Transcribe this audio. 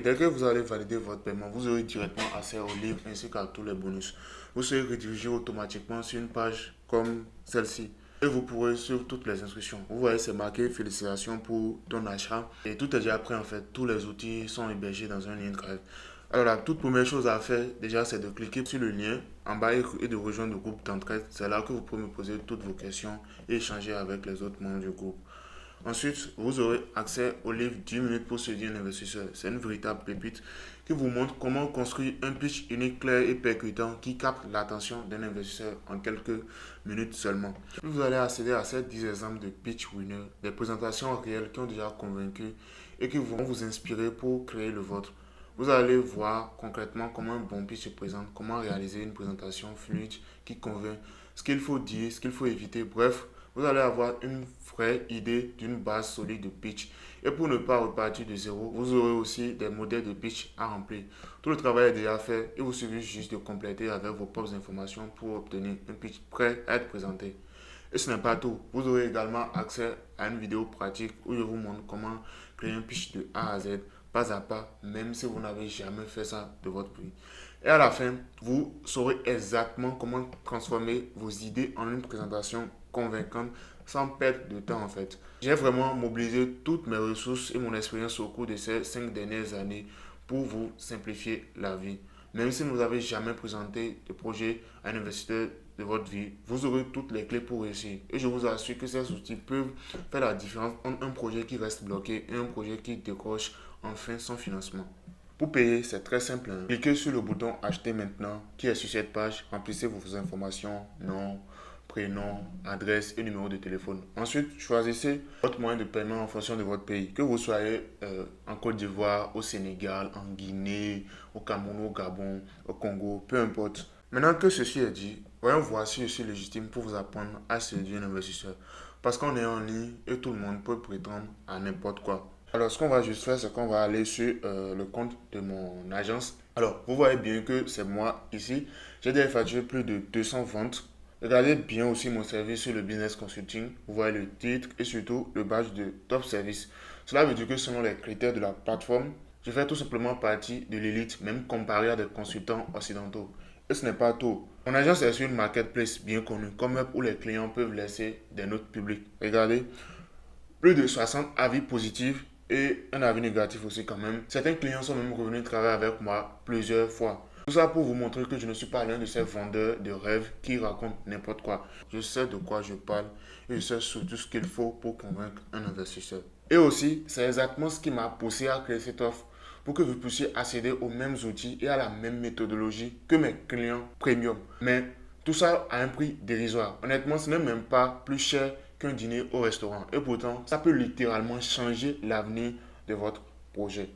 Dès que vous allez valider votre paiement, vous aurez directement accès au livre ainsi qu'à tous les bonus. Vous serez redirigé automatiquement sur une page comme celle-ci. Et vous pourrez suivre toutes les instructions. Vous voyez, c'est marqué félicitations pour ton achat. Et tout est déjà prêt en fait. Tous les outils sont hébergés dans un lien Drive. Alors la toute première chose à faire déjà, c'est de cliquer sur le lien en bas et de rejoindre le groupe d'entraide. C'est là que vous pouvez me poser toutes vos questions et échanger avec les autres membres du groupe. Ensuite, vous aurez accès au livre 10 minutes pour séduire un investisseur. C'est une véritable pépite qui vous montre comment construire un pitch unique, clair et percutant qui capte l'attention d'un investisseur en quelques minutes seulement. Vous allez accéder à ces 10 exemples de pitch winner, des présentations réelles qui ont déjà convaincu et qui vont vous inspirer pour créer le vôtre. Vous allez voir concrètement comment un bon pitch se présente, comment réaliser une présentation fluide qui convainc, ce qu'il faut dire, ce qu'il faut éviter, bref, vous allez avoir une vraie idée d'une base solide de pitch. Et pour ne pas repartir de zéro, vous aurez aussi des modèles de pitch à remplir. Tout le travail est déjà fait et vous suffit juste de compléter avec vos propres informations pour obtenir un pitch prêt à être présenté. Et ce n'est pas tout. Vous aurez également accès à une vidéo pratique où je vous montre comment créer un pitch de A à Z, pas à pas, même si vous n'avez jamais fait ça de votre vie. Et à la fin, vous saurez exactement comment transformer vos idées en une présentation convaincante sans perdre de temps en fait. J'ai vraiment mobilisé toutes mes ressources et mon expérience au cours de ces 5 dernières années pour vous simplifier la vie. Même si vous n'avez jamais présenté de projet à un investisseur de votre vie, vous aurez toutes les clés pour réussir. Et je vous assure que ces outils peuvent faire la différence entre un projet qui reste bloqué et un projet qui décroche enfin son financement. Pour payer, c'est très simple, hein. Cliquez sur le bouton Acheter maintenant qui est sur cette page. Remplissez vos informations, nom, prénom, adresse et numéro de téléphone. Ensuite, choisissez votre moyen de paiement en fonction de votre pays. Que vous soyez en Côte d'Ivoire, au Sénégal, en Guinée, au Cameroun, au Gabon, au Congo, peu importe. Maintenant que ceci est dit, voyons voir si je suis légitime pour vous apprendre à séduire un investisseur. Parce qu'on est en ligne et tout le monde peut prétendre à n'importe quoi. Alors, ce qu'on va juste faire, c'est qu'on va aller sur le compte de mon agence. Alors, vous voyez bien que c'est moi ici. J'ai déjà effectué plus de 200 ventes. Regardez bien aussi mon service sur le business consulting. Vous voyez le titre et surtout le badge de top service. Cela veut dire que selon les critères de la plateforme, je fais tout simplement partie de l'élite, même comparé à des consultants occidentaux. Et ce n'est pas tout. Mon agence est sur une marketplace bien connue, comme web où les clients peuvent laisser des notes publiques. Regardez, plus de 60 avis positifs et un avis négatif aussi quand même. Certains clients sont même revenus travailler avec moi plusieurs fois. Tout ça pour vous montrer que je ne suis pas l'un de ces vendeurs de rêves qui racontent n'importe quoi. Je sais de quoi je parle et je sais surtout ce qu'il faut pour convaincre un investisseur. Et aussi, c'est exactement ce qui m'a poussé à créer cette offre pour que vous puissiez accéder aux mêmes outils et à la même méthodologie que mes clients premium. Mais tout ça a un prix dérisoire. Honnêtement, ce n'est même pas plus cher qu'un dîner au restaurant. Et pourtant, ça peut littéralement changer l'avenir de votre projet.